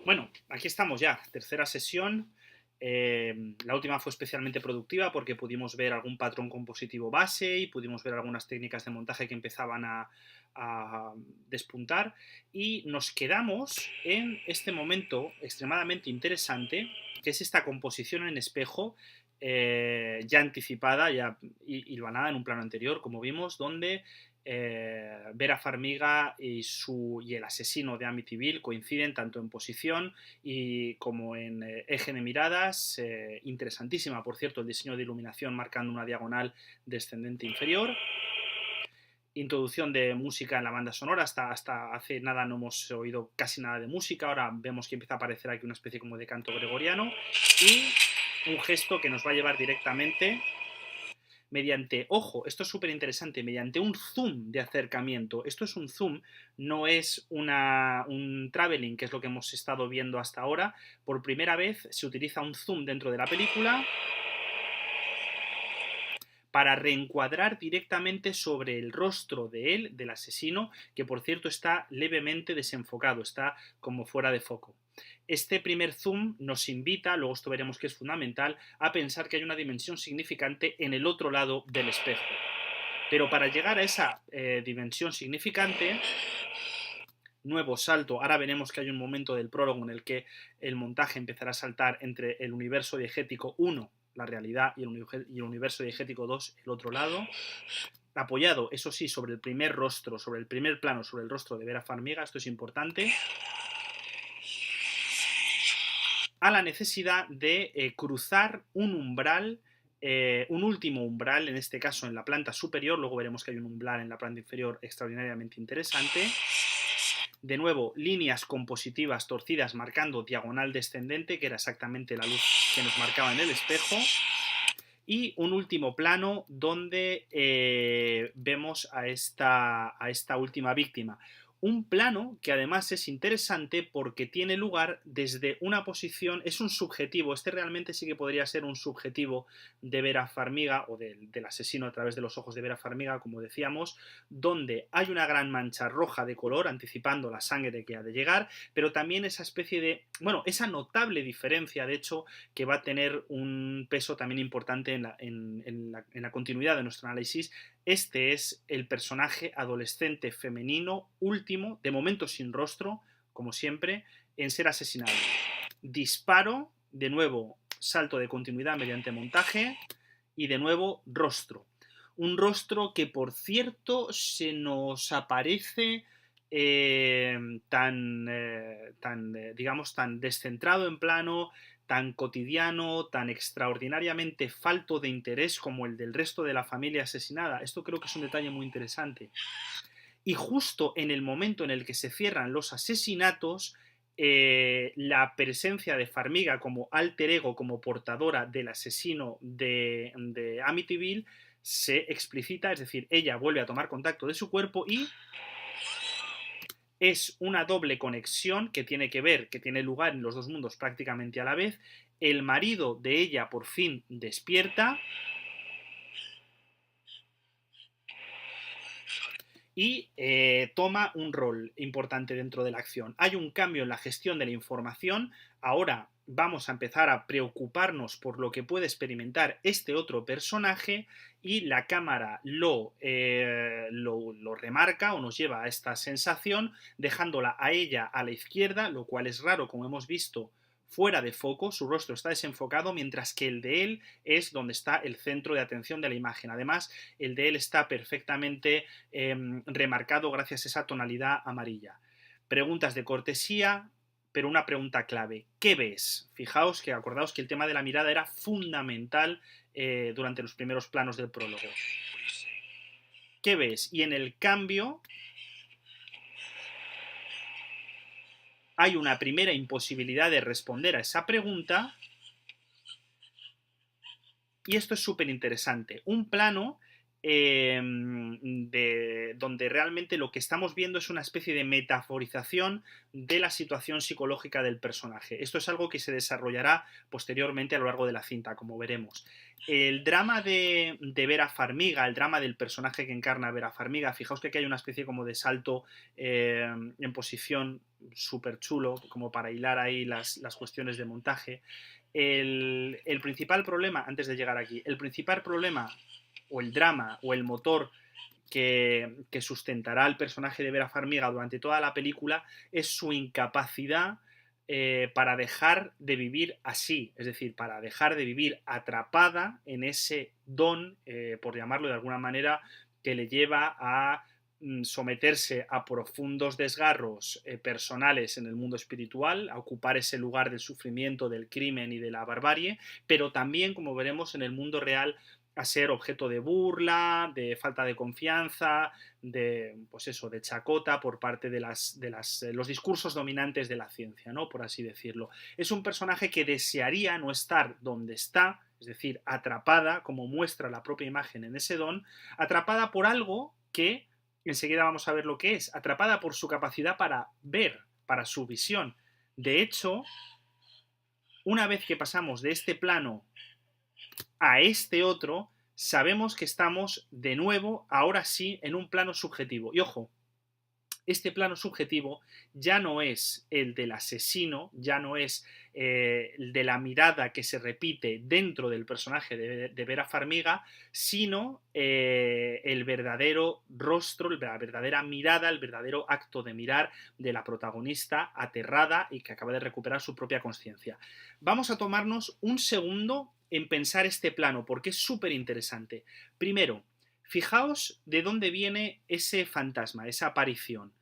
Bueno, aquí estamos ya, tercera sesión. La última fue especialmente productiva porque pudimos ver algún patrón compositivo base y pudimos ver algunas técnicas de montaje que empezaban a despuntar y nos quedamos en este momento extremadamente interesante, que es esta composición en espejo ya anticipada, ya hilvanada en un plano anterior, como vimos, donde Vera Farmiga y el asesino de Amityville coinciden tanto en posición como en eje de miradas. Interesantísima, por cierto, el diseño de iluminación marcando una diagonal descendente inferior. Introducción de música en la banda sonora. Hasta hace nada no hemos oído casi nada de música. Ahora vemos que empieza a aparecer aquí una especie como de canto gregoriano. Y un gesto que nos va a llevar directamente mediante, ojo, esto es súper interesante, mediante un zoom de acercamiento. Esto es un zoom, no es un traveling, que es lo que hemos estado viendo hasta ahora. Por primera vez se utiliza un zoom dentro de la película para reencuadrar directamente sobre el rostro de él, del asesino, que por cierto está levemente desenfocado, está como fuera de foco. Este primer zoom nos invita, luego esto veremos que es fundamental, a pensar que hay una dimensión significante en el otro lado del espejo. Pero para llegar a esa dimensión significante, nuevo salto, ahora veremos que hay un momento del prólogo en el que el montaje empezará a saltar entre el universo diegético 1, la realidad, y el universo diegético 2, el otro lado, apoyado, eso sí, sobre el primer rostro, sobre el primer plano, sobre el rostro de Vera Farmiga, esto es importante, a la necesidad de cruzar un umbral, un último umbral, en este caso en la planta superior, luego veremos que hay un umbral en la planta inferior extraordinariamente interesante. De nuevo, líneas compositivas torcidas marcando diagonal descendente, que era exactamente la luz que nos marcaba en el espejo. Y un último plano donde vemos a esta última víctima. Un plano que además es interesante porque tiene lugar desde una posición, es un subjetivo, este realmente sí que podría ser un subjetivo de Vera Farmiga o del asesino a través de los ojos de Vera Farmiga, como decíamos, donde hay una gran mancha roja de color anticipando la sangre que ha de llegar, pero también esa especie de, bueno, esa notable diferencia, de hecho, que va a tener un peso también importante en la continuidad de nuestro análisis. Este es el personaje adolescente femenino último, de momento sin rostro, como siempre, en ser asesinado. Disparo, de nuevo salto de continuidad mediante montaje y de nuevo rostro. Un rostro que, por cierto, se nos aparece digamos, tan descentrado en plano, tan cotidiano, tan extraordinariamente falto de interés como el del resto de la familia asesinada. Esto creo que es un detalle muy interesante. Y justo en el momento en el que se cierran los asesinatos, la presencia de Farmiga como alter ego, como portadora del asesino de Amityville, se explicita, es decir, ella vuelve a tomar contacto de su cuerpo y es una doble conexión que tiene que ver, que tiene lugar en los dos mundos prácticamente a la vez. El marido de ella por fin despierta y toma un rol importante dentro de la acción. Hay un cambio en la gestión de la información. Ahora vamos a empezar a preocuparnos por lo que puede experimentar este otro personaje y la cámara lo remarca o nos lleva a esta sensación dejándola a ella a la izquierda, lo cual es raro, como hemos visto, fuera de foco, su rostro está desenfocado, mientras que el de él es donde está el centro de atención de la imagen. Además, el de él está perfectamente remarcado gracias a esa tonalidad amarilla. Preguntas de cortesía, pero una pregunta clave. ¿Qué ves? Fijaos que acordaos que el tema de la mirada era fundamental durante los primeros planos del prólogo. ¿Qué ves? Y en el cambio hay una primera imposibilidad de responder a esa pregunta y esto es súper interesante. Un plano donde realmente lo que estamos viendo es una especie de metaforización de la situación psicológica del personaje. Esto es algo que se desarrollará posteriormente a lo largo de la cinta, como veremos. El drama de Vera Farmiga, el drama del personaje que encarna Vera Farmiga, fijaos que aquí hay una especie como de salto en posición súper chulo, como para hilar ahí las cuestiones de montaje. El principal problema, antes de llegar aquí, el principal problema o el drama o el motor que sustentará al personaje de Vera Farmiga durante toda la película es su incapacidad para dejar de vivir así, es decir, para dejar de vivir atrapada en ese don, por llamarlo de alguna manera, que le lleva a someterse a profundos desgarros personales en el mundo espiritual, a ocupar ese lugar del sufrimiento, del crimen y de la barbarie, pero también, como veremos, en el mundo real a ser objeto de burla, de falta de confianza, de, pues eso, de chacota por parte de los discursos dominantes de la ciencia, ¿no? Por así decirlo. Es un personaje que desearía no estar donde está, es decir, atrapada, como muestra la propia imagen en ese don, atrapada por algo que, enseguida vamos a ver lo que es, atrapada por su capacidad para ver, para su visión. De hecho, una vez que pasamos de este plano a este otro, sabemos que estamos de nuevo, ahora sí, en un plano subjetivo. Y ojo, este plano subjetivo ya no es el del asesino, ya no es el de la mirada que se repite dentro del personaje de Vera Farmiga, sino el verdadero rostro, la verdadera mirada, el verdadero acto de mirar de la protagonista aterrada y que acaba de recuperar su propia conciencia. Vamos a tomarnos un segundo en pensar este plano, porque es súper interesante. Primero, fijaos de dónde viene ese fantasma, esa aparición.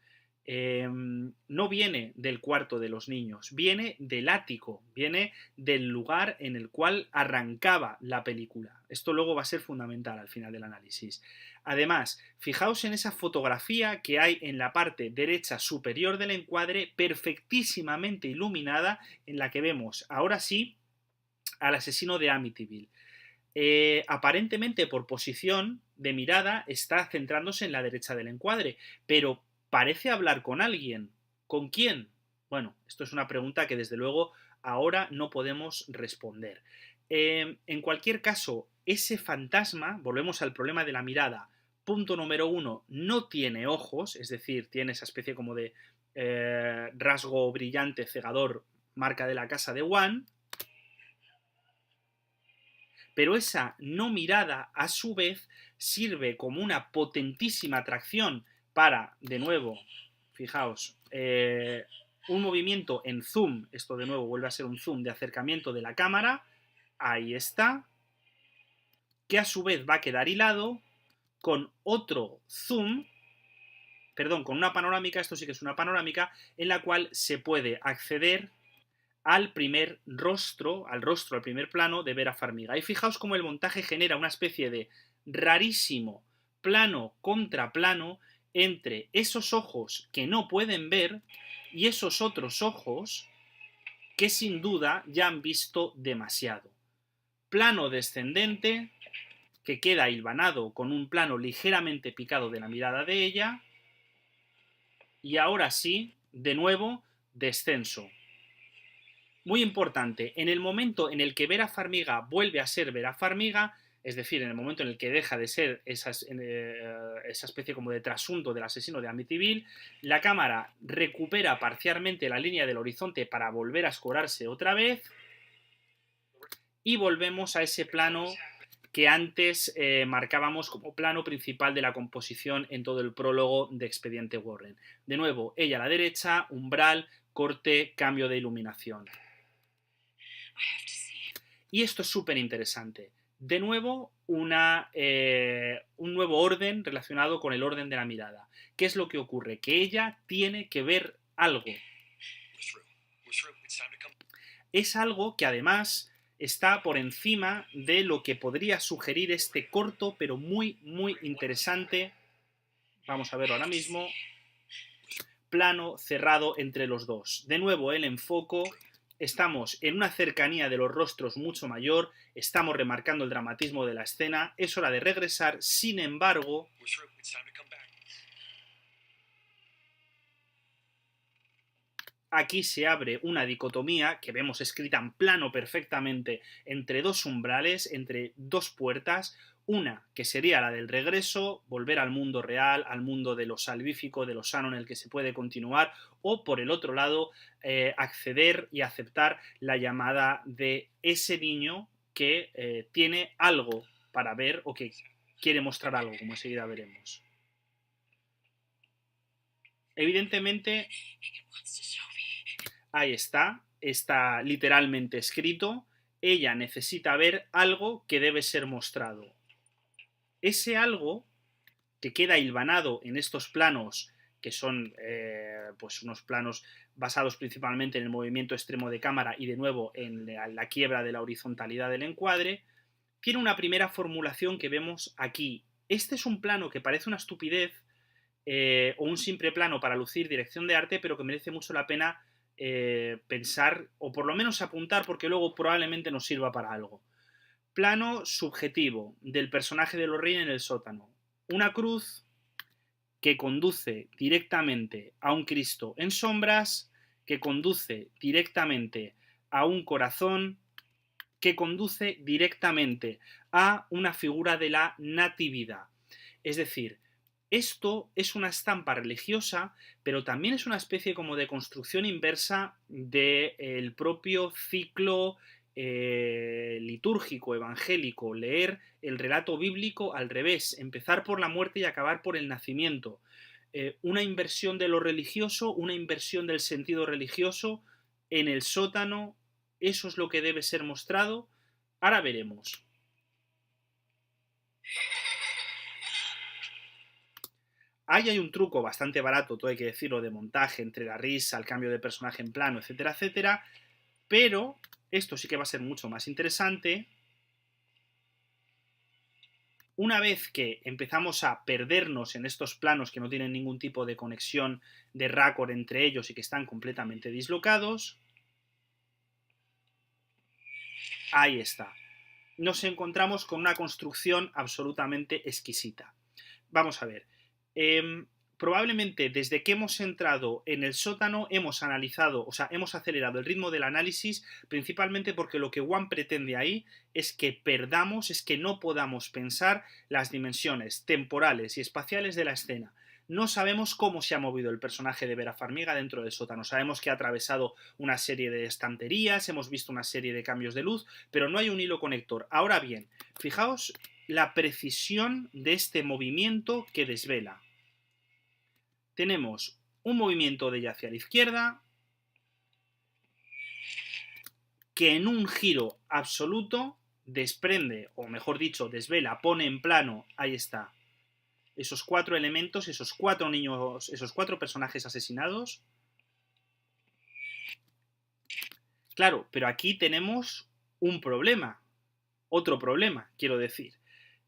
No viene del cuarto de los niños, viene del ático, viene del lugar en el cual arrancaba la película. Esto luego va a ser fundamental al final del análisis. Además, fijaos en esa fotografía que hay en la parte derecha superior del encuadre, perfectísimamente iluminada, en la que vemos, ahora sí, al asesino de Amityville. Aparentemente por posición de mirada está centrándose en la derecha del encuadre, pero parece hablar con alguien. ¿Con quién? Bueno, esto es una pregunta que desde luego ahora no podemos responder. En cualquier caso, ese fantasma, volvemos al problema de la mirada, punto número 1, no tiene ojos, es decir, tiene esa especie como de rasgo brillante, cegador, marca de la casa de Wan, pero esa no mirada, a su vez, sirve como una potentísima atracción para, de nuevo, fijaos, un movimiento en zoom, esto de nuevo vuelve a ser un zoom de acercamiento de la cámara, ahí está, que a su vez va a quedar hilado con otro zoom, perdón, con una panorámica, esto sí que es una panorámica, en la cual se puede acceder al primer rostro, al primer plano de Vera Farmiga. Y fijaos cómo el montaje genera una especie de rarísimo plano contra plano entre esos ojos que no pueden ver y esos otros ojos que sin duda ya han visto demasiado. Plano descendente que queda hilvanado con un plano ligeramente picado de la mirada de ella y ahora sí, de nuevo, descenso. Muy importante, en el momento en el que Vera Farmiga vuelve a ser Vera Farmiga, es decir, en el momento en el que deja de ser esa especie como de trasunto del asesino de Amityville, la cámara recupera parcialmente la línea del horizonte para volver a escorarse otra vez y volvemos a ese plano que antes marcábamos como plano principal de la composición en todo el prólogo de Expediente Warren. De nuevo, ella a la derecha, umbral, corte, cambio de iluminación. Y esto es súper interesante. De nuevo, un nuevo orden relacionado con el orden de la mirada. ¿Qué es lo que ocurre? Que ella tiene que ver algo. Es algo que además está por encima de lo que podría sugerir este corto, pero muy, muy interesante. Vamos a verlo ahora mismo. Plano cerrado entre los dos. De nuevo, el enfoque. Estamos en una cercanía de los rostros mucho mayor, estamos remarcando el dramatismo de la escena, es hora de regresar, sin embargo, aquí se abre una dicotomía que vemos escrita en plano perfectamente entre dos umbrales, entre dos puertas, Una, que sería la del regreso, volver al mundo real, al mundo de lo salvífico, de lo sano en el que se puede continuar, o por el otro lado, acceder y aceptar la llamada de ese niño que tiene algo para ver o que quiere mostrar algo, como enseguida veremos. Evidentemente, ahí está literalmente escrito, ella necesita ver algo que debe ser mostrado. Ese algo que queda hilvanado en estos planos, que son pues unos planos basados principalmente en el movimiento extremo de cámara y de nuevo en la quiebra de la horizontalidad del encuadre, tiene una primera formulación que vemos aquí. Este es un plano que parece una estupidez o un simple plano para lucir dirección de arte, pero que merece mucho la pena pensar o por lo menos apuntar porque luego probablemente nos sirva para algo. Plano subjetivo del personaje de Lorraine en el sótano. Una cruz que conduce directamente a un Cristo en sombras, que conduce directamente a un corazón, que conduce directamente a una figura de la natividad. Es decir, esto es una estampa religiosa, pero también es una especie como de construcción inversa del propio ciclo litúrgico, evangélico, leer el relato bíblico al revés, empezar por la muerte y acabar por el nacimiento. Una inversión de lo religioso, una inversión del sentido religioso en el sótano, eso es lo que debe ser mostrado. Ahora veremos. Ahí hay un truco bastante barato, todo hay que decirlo, de montaje entre la risa, el cambio de personaje en plano, etcétera, etcétera, pero esto sí que va a ser mucho más interesante. Una vez que empezamos a perdernos en estos planos que no tienen ningún tipo de conexión de raccord entre ellos y que están completamente dislocados, ahí está. Nos encontramos con una construcción absolutamente exquisita. Vamos a ver. Probablemente desde que hemos entrado en el sótano hemos analizado, o sea, hemos acelerado el ritmo del análisis, principalmente porque lo que Wan pretende ahí es que perdamos, es que no podamos pensar las dimensiones temporales y espaciales de la escena. No sabemos cómo se ha movido el personaje de Vera Farmiga dentro del sótano. Sabemos que ha atravesado una serie de estanterías, hemos visto una serie de cambios de luz, pero no hay un hilo conector. Ahora bien, fijaos la precisión de este movimiento que desvela. Tenemos un movimiento de ella hacia la izquierda que en un giro absoluto desprende, o mejor dicho, desvela, pone en plano, ahí está, esos cuatro elementos, esos cuatro niños, esos cuatro personajes asesinados. Claro, pero aquí tenemos un problema, otro problema, quiero decir.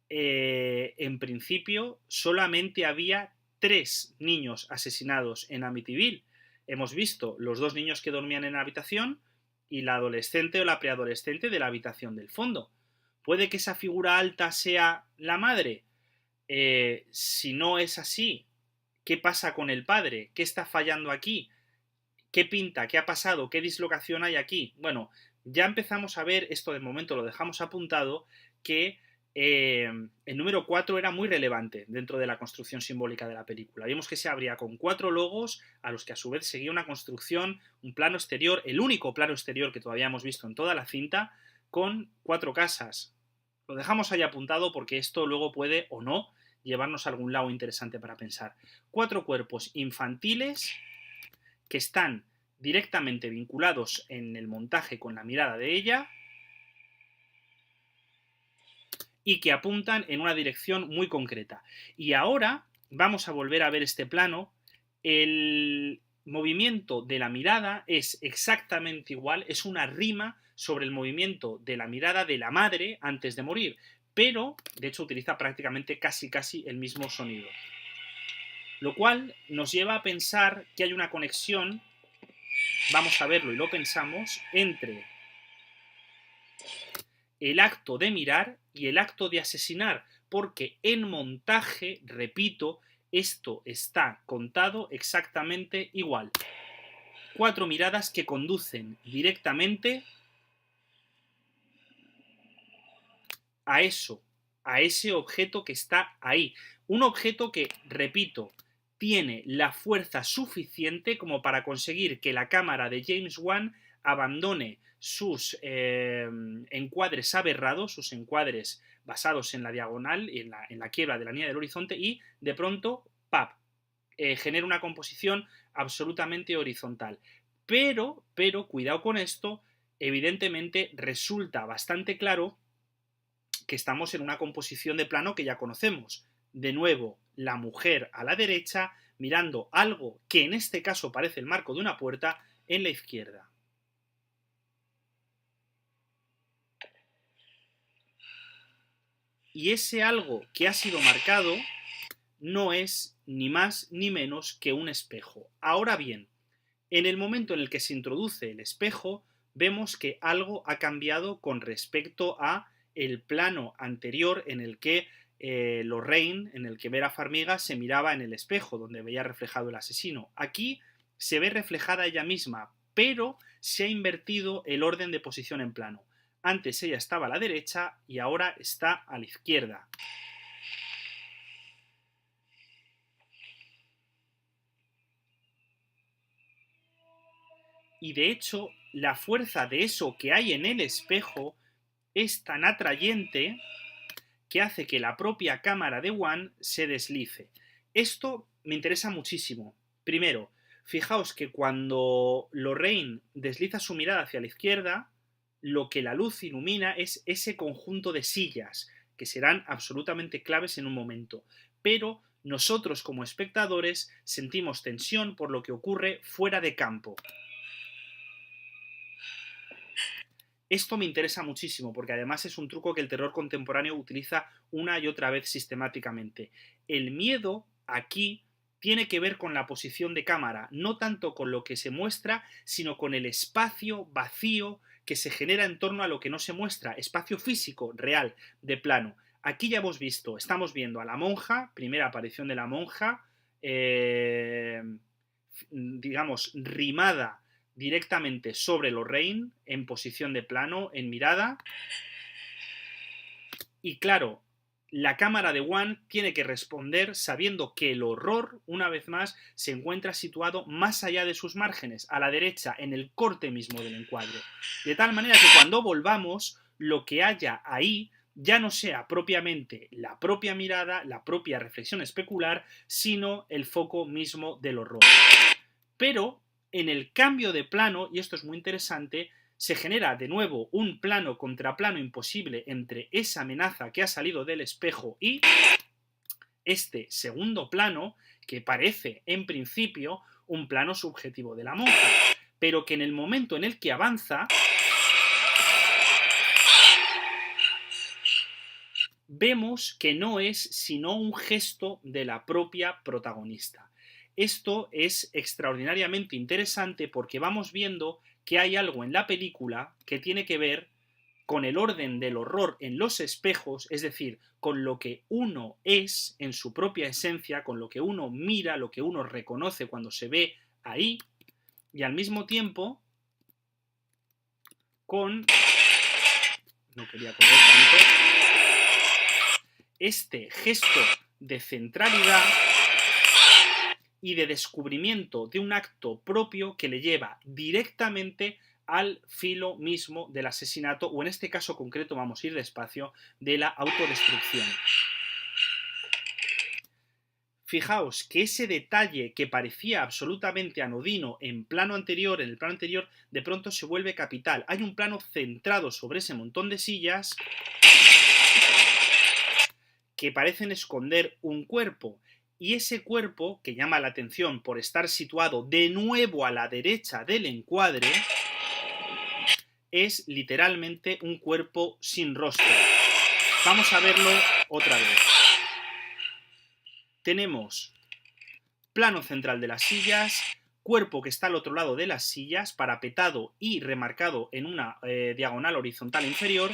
En principio, solamente había 3 niños asesinados en Amityville. Hemos visto los 2 niños que dormían en la habitación y la adolescente o la preadolescente de la habitación del fondo. ¿Puede que esa figura alta sea la madre? Si no es así, ¿qué pasa con el padre? ¿Qué está fallando aquí? ¿Qué pinta? ¿Qué ha pasado? ¿Qué dislocación hay aquí? Bueno, ya empezamos a ver, esto de momento lo dejamos apuntado, que el número 4 era muy relevante dentro de la construcción simbólica de la película. Vimos que se abría con 4 logos, a los que a su vez seguía una construcción, un plano exterior, el único plano exterior que todavía hemos visto en toda la cinta, con 4 casas. Lo dejamos ahí apuntado porque esto luego puede o no llevarnos a algún lado interesante para pensar. 4 cuerpos infantiles que están directamente vinculados en el montaje con la mirada de ella y que apuntan en una dirección muy concreta. Y ahora vamos a volver a ver este plano. El movimiento de la mirada es exactamente igual, es una rima sobre el movimiento de la mirada de la madre antes de morir, pero de hecho utiliza prácticamente casi el mismo sonido. Lo cual nos lleva a pensar que hay una conexión, vamos a verlo y lo pensamos, entre el acto de mirar y el acto de asesinar, porque en montaje, repito, esto está contado exactamente igual. 4 miradas que conducen directamente a eso a ese objeto que está ahí. Un objeto que, repito, tiene la fuerza suficiente como para conseguir que la cámara de James Wan abandone sus encuadres aberrados, sus encuadres basados en la diagonal, en la quiebra de la línea del horizonte, y de pronto, ¡pap!, genera una composición absolutamente horizontal. Pero, cuidado con esto, evidentemente resulta bastante claro que estamos en una composición de plano que ya conocemos. De nuevo, la mujer a la derecha, mirando algo que en este caso parece el marco de una puerta en la izquierda. Y ese algo que ha sido marcado no es ni más ni menos que un espejo. Ahora bien, en el momento en el que se introduce el espejo, vemos que algo ha cambiado con respecto a el plano anterior en el que Lorraine, en el que Vera Farmiga se miraba en el espejo, donde veía reflejado el asesino. Aquí se ve reflejada ella misma, pero se ha invertido el orden de posición en plano. Antes ella estaba a la derecha y ahora está a la izquierda. Y de hecho, la fuerza de eso que hay en el espejo es tan atrayente que hace que la propia cámara de Wan se deslice. Esto me interesa muchísimo. Primero, fijaos que cuando Lorraine desliza su mirada hacia la izquierda, lo que la luz ilumina es ese conjunto de sillas, que serán absolutamente claves en un momento. Pero nosotros como espectadores sentimos tensión por lo que ocurre fuera de campo. Esto me interesa muchísimo porque además es un truco que el terror contemporáneo utiliza una y otra vez sistemáticamente. El miedo aquí tiene que ver con la posición de cámara, no tanto con lo que se muestra, sino con el espacio vacío que se genera en torno a lo que no se muestra, espacio físico, real, de plano. Aquí ya hemos visto, estamos viendo a la monja, primera aparición de la monja, digamos, rimada directamente sobre Lorraine, en posición de plano, en mirada. Y claro, la cámara de Wan tiene que responder sabiendo que el horror, una vez más, se encuentra situado más allá de sus márgenes, a la derecha, en el corte mismo del encuadre. De tal manera que cuando volvamos, lo que haya ahí ya no sea propiamente la propia mirada, la propia reflexión especular, sino el foco mismo del horror. Pero en el cambio de plano, y esto es muy interesante, se genera de nuevo un plano contra plano imposible entre esa amenaza que ha salido del espejo y este segundo plano, que parece en principio un plano subjetivo de la monja, pero que en el momento en el que avanza vemos que no es sino un gesto de la propia protagonista. Esto es extraordinariamente interesante porque vamos viendo que hay algo en la película que tiene que ver con el orden del horror en los espejos, es decir, con lo que uno es en su propia esencia, con lo que uno mira, lo que uno reconoce cuando se ve ahí, y al mismo tiempo con... No quería correr tanto. Este gesto de centralidad y de descubrimiento de un acto propio que le lleva directamente al filo mismo del asesinato, o en este caso concreto, vamos a ir despacio, de la autodestrucción. Fijaos que ese detalle que parecía absolutamente anodino en el plano anterior, de pronto se vuelve capital. Hay un plano centrado sobre ese montón de sillas que parecen esconder un cuerpo. Y ese cuerpo, que llama la atención por estar situado de nuevo a la derecha del encuadre, es literalmente un cuerpo sin rostro. Vamos a verlo otra vez. Tenemos plano central de las sillas, cuerpo que está al otro lado de las sillas, parapetado y remarcado en una diagonal horizontal inferior,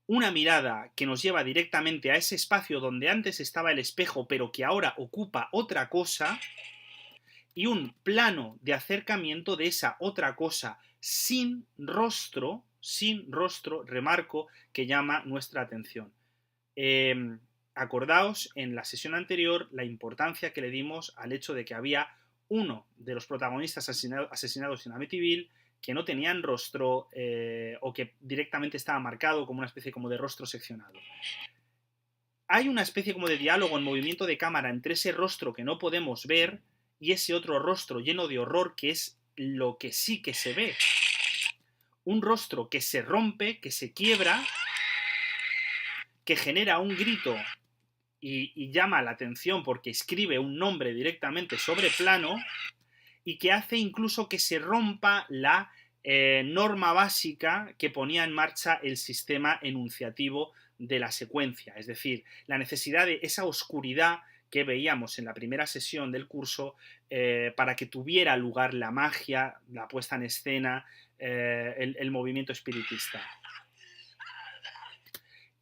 una mirada que nos lleva directamente a ese espacio donde antes estaba el espejo, pero que ahora ocupa otra cosa, y un plano de acercamiento de esa otra cosa sin rostro, remarco, que llama nuestra atención. Acordaos en la sesión anterior la importancia que le dimos al hecho de que había uno de los protagonistas asesinados en Amityville que no tenían rostro o que directamente estaba marcado como una especie como de rostro seccionado. Hay una especie como de diálogo en movimiento de cámara entre ese rostro que no podemos ver y ese otro rostro lleno de horror que es lo que sí que se ve. Un rostro que se rompe, que se quiebra, que genera un grito y llama la atención porque escribe un nombre directamente sobre plano y que hace incluso que se rompa la norma básica que ponía en marcha el sistema enunciativo de la secuencia, es decir, la necesidad de esa oscuridad que veíamos en la primera sesión del curso para que tuviera lugar la magia, la puesta en escena, el movimiento espiritista.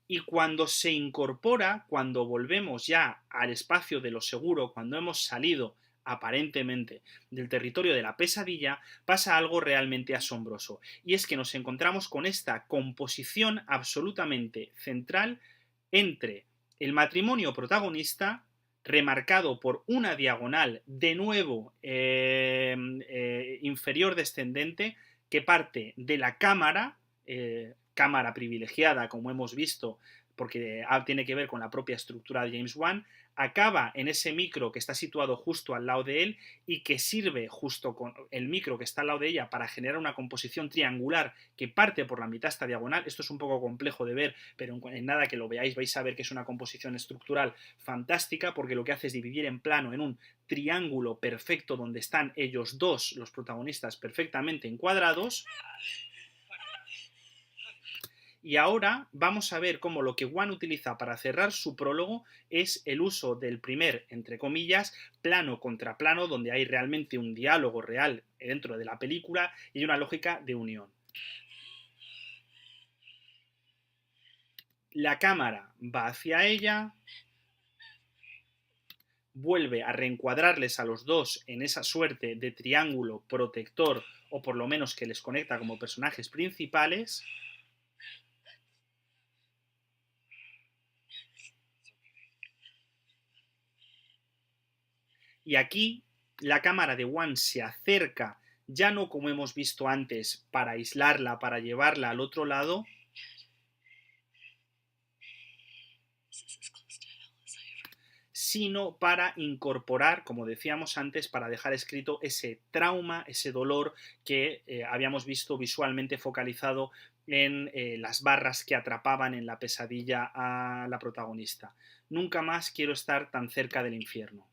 Y cuando se incorpora, cuando volvemos ya al espacio de lo seguro, cuando hemos salido aparentemente del territorio de la pesadilla, pasa algo realmente asombroso. Y es que nos encontramos con esta composición absolutamente central entre el matrimonio protagonista, remarcado por una diagonal de nuevo inferior descendente, que parte de la cámara, cámara privilegiada, como hemos visto, porque tiene que ver con la propia estructura de James Wan, acaba en ese micro que está situado justo al lado de él y que sirve justo con el micro que está al lado de ella para generar una composición triangular que parte por la mitad esta diagonal. Esto es un poco complejo de ver, pero en nada que lo veáis vais a ver que es una composición estructural fantástica porque lo que hace es dividir en plano en un triángulo perfecto donde están ellos dos, los protagonistas, perfectamente encuadrados. Y ahora vamos a ver cómo lo que Wan utiliza para cerrar su prólogo es el uso del primer, entre comillas, plano contra plano, donde hay realmente un diálogo real dentro de la película y una lógica de unión. La cámara va hacia ella, vuelve a reencuadrarles a los dos en esa suerte de triángulo protector, o por lo menos que les conecta como personajes principales. Y aquí la cámara de Wan se acerca, ya no como hemos visto antes, para aislarla, para llevarla al otro lado, sino para incorporar, como decíamos antes, para dejar escrito ese trauma, ese dolor que habíamos visto visualmente focalizado en las barras que atrapaban en la pesadilla a la protagonista. Nunca más quiero estar tan cerca del infierno.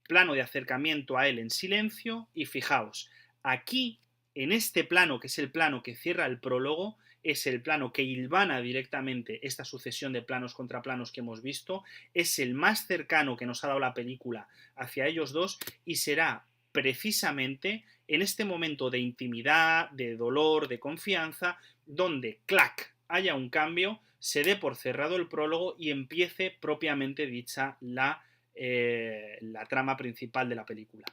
Plano de acercamiento a él en silencio y fijaos, aquí, en este plano, que es el plano que cierra el prólogo, es el plano que hilvana directamente esta sucesión de planos contra planos que hemos visto, es el más cercano que nos ha dado la película hacia ellos dos y será precisamente en este momento de intimidad, de dolor, de confianza, donde, clac, haya un cambio, se dé por cerrado el prólogo y empiece propiamente dicha la trama principal de la película.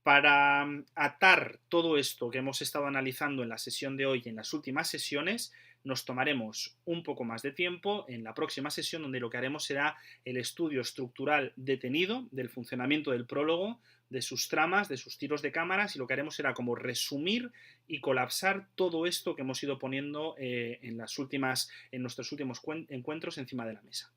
Para atar todo esto que hemos estado analizando en la sesión de hoy y en las últimas sesiones, nos tomaremos un poco más de tiempo en la próxima sesión, donde lo que haremos será el estudio estructural detenido del funcionamiento del prólogo, de sus tramas, de sus tiros de cámaras, y lo que haremos será como resumir y colapsar todo esto que hemos ido poniendo en nuestros últimos encuentros encima de la mesa.